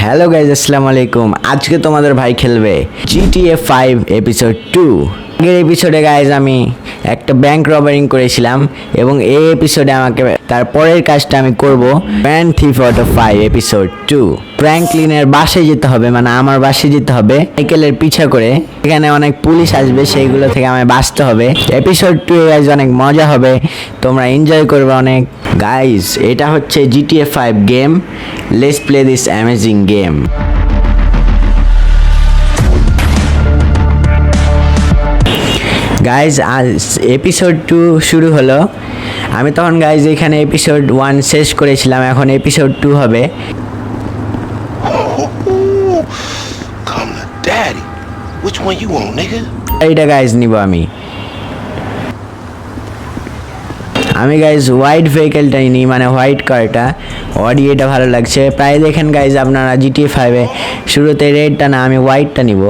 Hello guys, আসসালামু আলাইকুম। আজকে তোমাদের ভাই খেলবে GTA 5 এপিসোড 2। আগের এপিসোডে গাইজ আমি একটা ব্যাংক রবারিং করেছিলাম এবং এই এপিসোডে আমাকে তারপরের কাজটা আমি করব গ্র্যান্ড থিফট অটো 5 এপিসোড 2। ফ্র্যাঙ্কলিনের বাসে যেতে হবে, মানে আমার বাসে যেতে হবে সাইকেলের পিছা করে। এখানে অনেক পুলিশ আসবে, সেইগুলো থেকে আমায় বাঁচতে হবে। এপিসোড 2 গাইজ অনেক মজা হবে, তোমরা এনজয় করবে অনেক। গাইজ এটা হচ্ছে GTA 5 game. Let's play this amazing game. Guys আজ এপিসোড 2 শুরু হলো। আমি তখন গাইজ এখানে এপিসোড 1 শেষ করেছিলাম, এখন এপিসোড 2 হবে। Come to daddy. Which one you want, nigga? এইটা গাইজ নিব আমি গাইজ হোয়াইট ভেহিকেলটাই নিই, মানে হোয়াইট কারটা। অডি এটা ভালো লাগছে। প্রায় দেখেন গাইজ আপনারা GTA 5-এ শুরুতে রেডটা না, আমি হোয়াইটটা নিব।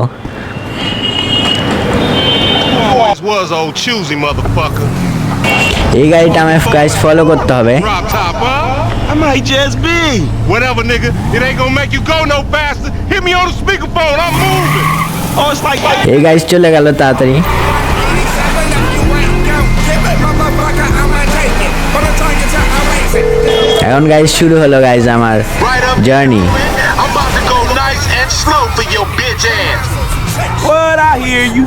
Was old choosy motherfucker. এই গাড়িটা আমায় গাইজ ফলো করতে হবে। Drop top, huh? I might just be. Whatever, nigga. It ain't gonna make you go no faster. Hit me on the speakerphone. I'm moving. Oh, it's like এই guys চলে গেল তাড়াতাড়ি। এখন গাইজ শুরু হলো guys আমার journey. I'm about to go nice and slow for your bitch ass. What? I hear you.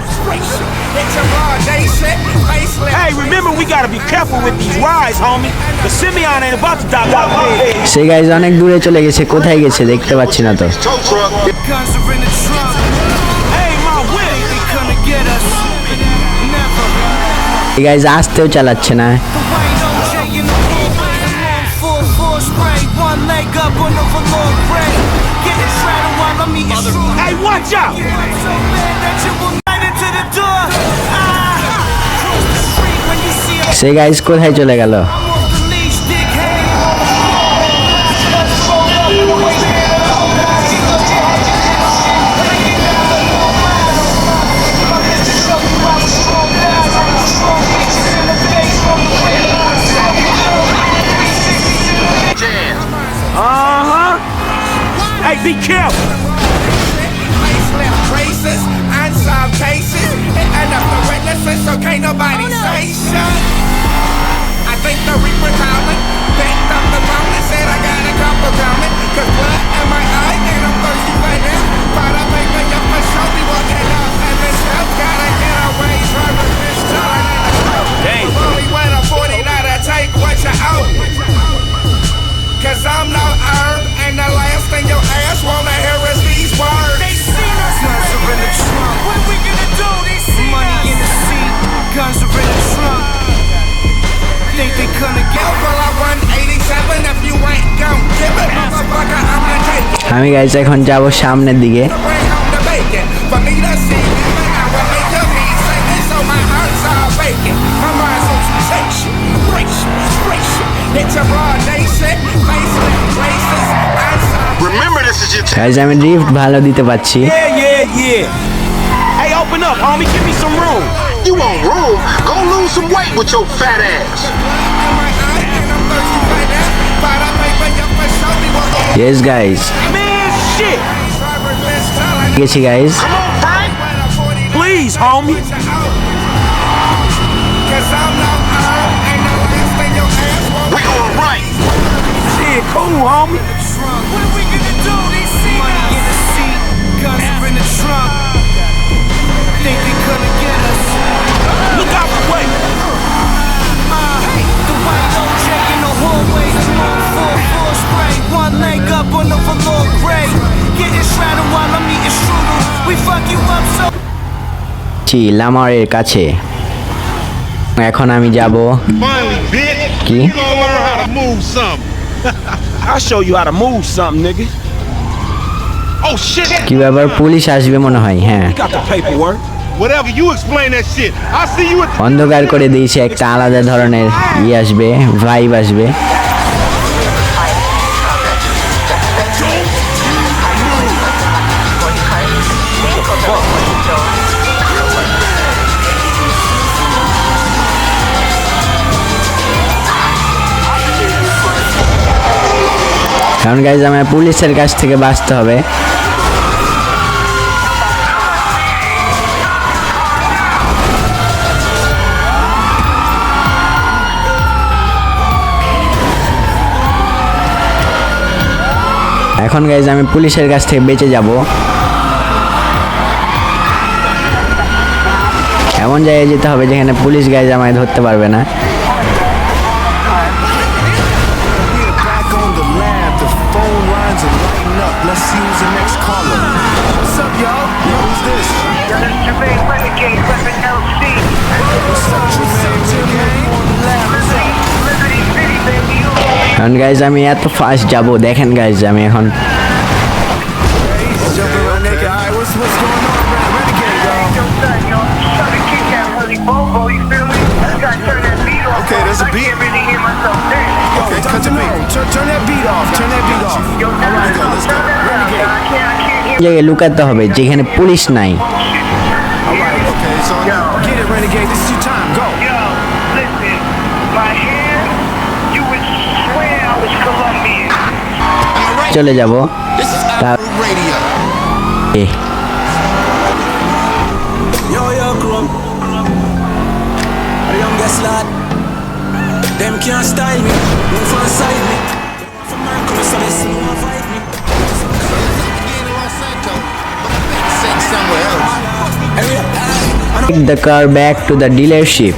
Hey, remember we gotta be careful with these rides, homie. The Simeon ain't about to die out there. Say guys অনেক দূরে চলে গেছে, কোথায় গেছে দেখতে পাচ্ছি না তো। Tow truck. Guns are in the trunk. Hey, my whip. They gonna get us. Never. এই গাইজ আসতেও চালাচ্ছে না। Full force spray, one leg up on the velour break. Get it shredded while I'm eating fruit. Hey, watch out! So bad that you will right into the door. Cross the street when you see a say guys কোথায় চলে গেল? I'm off the leash, dickhead. Hey, be careful. Traces and some cases, and up the witnesses, so can't nobody say shit. I think the Reaper calling, picked up the phone and said I got a couple coming. Cause blood in my eye and I'm thirsty for this. But I think that you for sure be walking up and this stuff gotta get away from this time. Dang. Only when I'm 40 now to take what you owe. Cause I'm no herb, and the last thing your ass wanna hear is these words. They seen us. Guns are in the trunk. What we gonna do? They seen Money us. In the seat. Guns are in the trunk. Think they gonna get Well, I run 87 if you ain't gon' give it, motherfucker, I'm gonna take it. আমি guys এখন যাব সামনের দিকে। Bring home the bacon for me to see. I will make your feet singing so my heart's all vacant. My mind's on sensation, abrasion. It's a broad nation, faceless races, and some. Remember, this is your guys আমি drift ভালো দিতে পারছি। Yeah. Hey, open up, homie. Give me some room. You want room? Go lose some weight with your fat ass. In my eye, and I'm thirsty for that. But I pay for you for show me what yes guys, Man, shit. গেছি guys. Come on, Frank. Please, homie. Cause I'm no herb, and the last thing your ass won't. We going right. Shit, cool, homie. What are we gonna do? They see Money in the seat. Guns are in the trunk. Think they gonna get us. Look out the way. The white OJ in the hallway. Full force spray. One leg up on the velour gray. Getting shredded while I'm eating strudel. We fuck you up so. লামারের কাছে এখন আমি যাব। Finally, bitch. কি? You gonna learn how to move something. I'll show you how to move something, nigga. Oh shit. কি ব্যাপার, police আসবে মনে হয়। হ্যাঁ, Got the paperwork. Whatever, you explain that shit. I'll see you at the. অন্ধকার করে দিয়েছে, একটা আলাদা ধরনের আসবে, ভাইব আসবে। কারণ গাইজ আমার পুলিশের কাছ থেকে বাঁচতে হবে। এখন গাইজ আমি পুলিশের কাছ থেকে বেঁচে যাব। এমন জায়গায় যেতে হবে যেখানে পুলিশ গাইজ আমায় ধরতে পারবে না। Back on the lab, the phone lines are lighting up. Let's use the next caller. What's up, y'all? Who's this? Jermaine Renegade, Weapon LC. What's up, Jermaine? On the lab, what's up? Liberty City, baby. কারণ guys আমি এত fast যাব, দেখেন guys আমি এখন Jumping around naked. All right, what's going on? Renegade, y'all. Yo, son, yo, trying to kick that Willy Bobo, you feel me? Gotta turn that beat off. Okay, there's a I beat. can't really hear myself there. Okay, cut the beat. Turn that beat off. Turn that beat off. Yo, All right, let's go. Let's go. turn that down, yo. I can't hear জায়গায় লুকাতে হবে যেখানে police নাই। All right, okay, it's on. Get it, Renegade. This is your time. Go. Yo, listen, my hair, you would swear I was Colombian. চলে যাব। This is তা- Radio. A, Yo, yo, crew. The youngest lad. Them can't style me. Move from side me. From my crew, so they see me fight me. Again in Los Santos, but I think it's sent somewhere else. Hey, I take the car back to the dealership.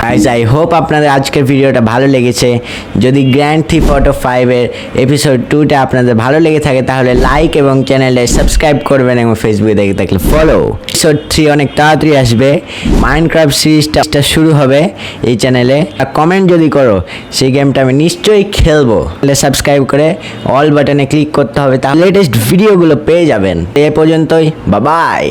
Guys I hope আপনাদের আজকের ভিডিওটা ভালো লেগেছে। যদি grand theft auto 5-এর episode 2টা আপনাদের ভালো লেগে থাকে তাহলে লাইক এবং চ্যানেলে সাবস্ক্রাইব করবেন এবং ফেসবুকে দেখে থাকলে ফলো। এপিসোড 3 অনেক তাড়াতাড়ি আসবে। মাইনক্রাফট সিরিজটা শুরু হবে এই চ্যানেলে। কমেন্ট যদি করো সেই গেমটা আমি নিশ্চয়ই খেলবো। তাহলে সাবস্ক্রাইব করে অল বাটনে ক্লিক করতে হবে, তাহলে লেটেস্ট ভিডিওগুলো পেয়ে যাবেন। এ পর্যন্তই, বাই বাই।